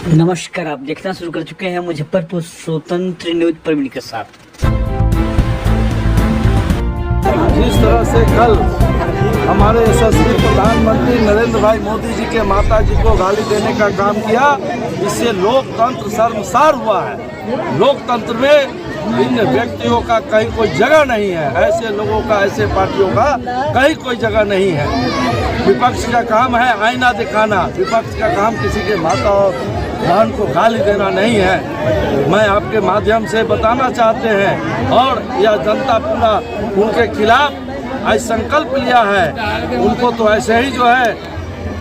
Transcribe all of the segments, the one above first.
नमस्कार, आप देखना शुरू कर चुके हैं मुजफ्फरपुर स्वतंत्र न्यूज प्रवीण के साथ। जिस तरह से कल हमारे यशस्वी प्रधानमंत्री नरेंद्र भाई मोदी जी के माता जी को गाली देने का काम किया, इससे लोकतंत्र शर्मसार हुआ है। लोकतंत्र में इन व्यक्तियों का कहीं कोई जगह नहीं है, ऐसे लोगों का, ऐसे पार्टियों का कहीं कोई जगह नहीं है। विपक्ष का काम है आईना दिखाना, विपक्ष का काम किसी के माता और बहन को गाली देना नहीं है। मैं आपके माध्यम से बताना चाहते हैं और यह जनता पूरा उनके खिलाफ आज संकल्प लिया है। उनको तो ऐसे ही जो है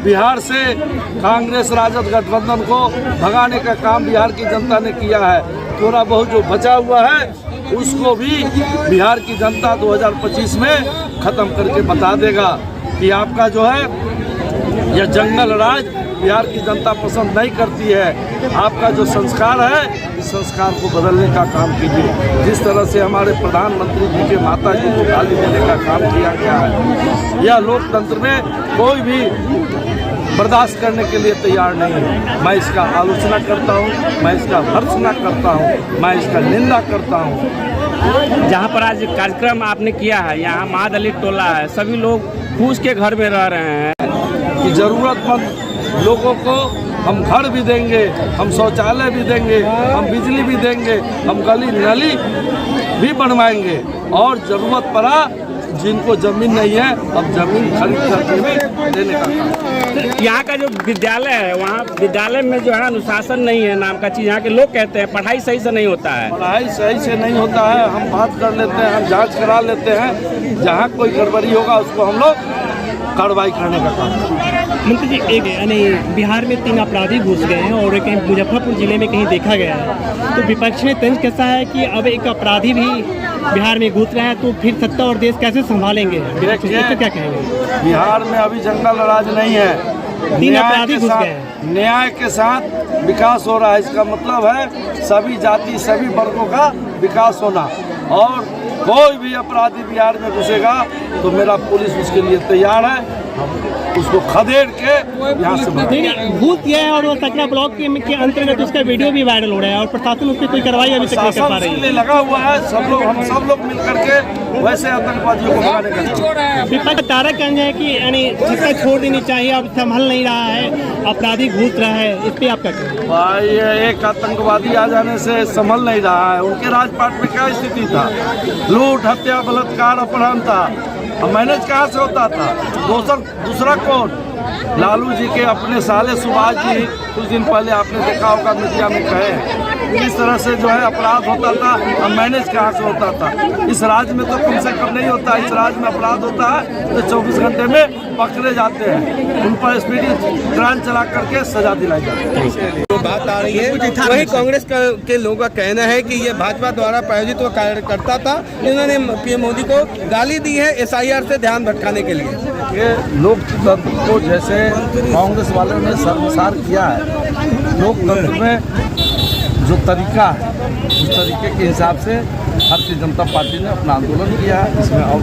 बिहार से कांग्रेस राजद गठबंधन को भगाने का काम बिहार की जनता ने किया है। थोड़ा बहुत जो बचा हुआ है उसको भी बिहार की जनता 2025 में ख़त्म करके बता देगा कि आपका जो है यह जंगल राज बिहार की जनता पसंद नहीं करती है। आपका जो संस्कार है इस संस्कार को बदलने का काम कीजिए। जिस तरह से हमारे प्रधानमंत्री जी के माता जी को गाली देने का काम किया गया है, यह लोकतंत्र में कोई भी बर्दाश्त करने के लिए तैयार नहीं है। मैं इसका आलोचना करता हूँ, मैं इसका भर्त्सना करता हूँ, मैं इसका निंदा करता हूँ। जहाँ पर आज कार्यक्रम आपने किया है, यहाँ महादलित टोला है, सभी लोग फूस के घर में रह रहे हैं कि ज़रूरतमंद लोगों को हम घर भी देंगे, हम शौचालय भी देंगे, हम बिजली भी देंगे, हम गली नाली भी बनवाएंगे और ज़रूरत पड़ा जिनको ज़मीन नहीं है अब ज़मीन खरीद करके भी देने का काम। यहाँ का जो विद्यालय है, वहाँ विद्यालय में जो है अनुशासन नहीं है नाम का चीज़। यहाँ के लोग कहते हैं पढ़ाई सही से नहीं होता है। पढ़ाई सही से नहीं होता है, हम बात कर लेते हैं, हम जांच करा लेते हैं, जहाँ कोई गड़बड़ी होगा उसको हम लोग कार्रवाई करने का काम। मंत्री जी, एक यानी बिहार में 3 अपराधी घुस गए हैं और कहीं मुजफ्फरपुर जिले में कहीं देखा गया है, तो विपक्ष ने तंज कसा है कि अब एक अपराधी भी बिहार में घुस रहा है, तो फिर सत्ता और देश कैसे संभालेंगे? तो क्या कहेंगे? बिहार में अभी जंगल राज नहीं है, 3 अपराधी घुस गए हैं। न्याय के साथ विकास हो रहा है। इसका मतलब है सभी जाति सभी वर्गों का विकास होना। और कोई भी अपराधी बिहार में घुसेगा तो मेरा पुलिस उसके लिए तैयार है, उसको खदेड़ के यहाँ से घूस दिया है। और वो सकरा ब्लॉक के अंतर्गत उसका वीडियो भी वायरल हो रहा है और प्रशासन उस पर कोई कार्रवाई अभी तक नहीं कर पा रही है। लगा हुआ है, हम सब लोग मिल करके वैसे आतंकवादियों को भगाने का। विपक्ष तारा कहना है कि यानी सत्ता छोड़ देनी चाहिए, अब संभल नहीं रहा है, अपराधी घुस रहा है, इस पर आप क्या कहें? भाई एक आतंकवादी आ जाने से संभल नहीं रहा है। उनके राजपाट में क्या स्थिति था? लूट, हत्या, बलात्कार, अपहरण था। अब मैनेज कहाँ से होता था? दूसरा कौन? लालू जी के अपने साले सुभाष जी कुछ दिन पहले आपने देखा होगा मीडिया में कहे इस तरह से जो है अपराध होता था। अब मैनेज कहाँ से होता था? इस राज्य में तो कम से कम नहीं होता। इस राज्य में अपराध होता है तो 24 घंटे में पकड़े जाते हैं, उन पर स्पीडी ट्रायल चला करके सजा दिलाई जाती है। बात आ रही है वही कांग्रेस के लोगों का कहना है कि ये भाजपा द्वारा प्रायोजित वो कार्यकर्ता था, इन्होंने पीएम मोदी को गाली दी है एसआईआर से ध्यान भटकाने के लिए। ये लोकतंत्र को जैसे कांग्रेस वालों ने शर्मसार किया है, लोकतंत्र में जो तरीका है उस तरीके के हिसाब से भारतीय जनता पार्टी ने अपना आंदोलन किया है। इसमें और